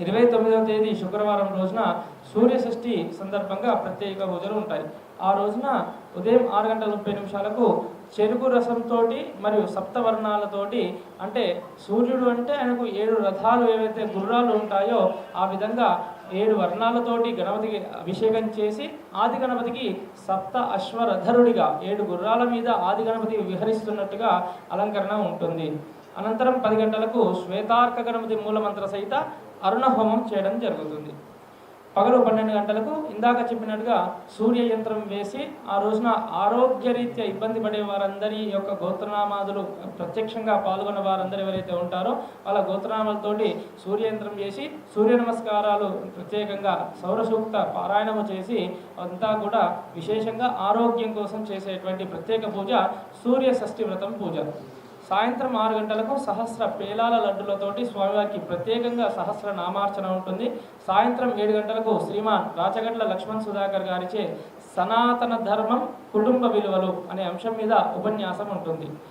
29వ తేదీ శుక్రవారం రోజున సూర్య షష్ఠి సందర్భంగా ప్రత్యేక పూజలు ఉంటాయి. ఆ రోజున ఉదయం 6:30 చెరుకు రసంతోటి మరియు సప్తవర్ణాలతోటి, అంటే సూర్యుడు అంటే ఆయనకు 7 రథాలు ఏవైతే గుర్రాలు ఉంటాయో ఆ విధంగా 7 వర్ణాలతోటి గణపతికి అభిషేకం చేసి ఆది గణపతికి సప్త అశ్వరథరుడిగా 7 గుర్రాల మీద ఆది గణపతి విహరిస్తున్నట్టుగా అలంకరణ ఉంటుంది. అనంతరం 10 గంటలకు శ్వేతార్క గణపతి మూలమంత్ర సహిత అరుణ హోమం చేయడం జరుగుతుంది. పగలు 12 గంటలకు ఇందాక చెప్పినట్టుగా సూర్య యంత్రం వేసి ఆ రోజున ఆరోగ్యరీత్యా ఇబ్బంది పడే వారందరి యొక్క గోత్రనామాదులు ప్రత్యక్షంగా పాల్గొన్న వారందరూ ఎవరైతే ఉంటారో వాళ్ళ గోత్రనామాలతోటి సూర్యయంత్రం చేసి సూర్య నమస్కారాలు ప్రత్యేకంగా సౌరసూక్త పారాయణము చేసి అంతా కూడా విశేషంగా ఆరోగ్యం కోసం చేసేటువంటి ప్రత్యేక పూజ సూర్య షష్ఠి వ్రతం పూజ. సాయంత్రం 6 గంటలకు సహస్ర పేలాల లడ్డులతోటి స్వామివారికి ప్రత్యేకంగా సహస్ర నామార్చన ఉంటుంది. సాయంత్రం 7 గంటలకు శ్రీమాన్ రాచగట్ల లక్ష్మణ్ సుధాకర్ గారిచే సనాతన ధర్మం కుటుంబ విలువలు అనే అంశం మీద ఉపన్యాసం ఉంటుంది.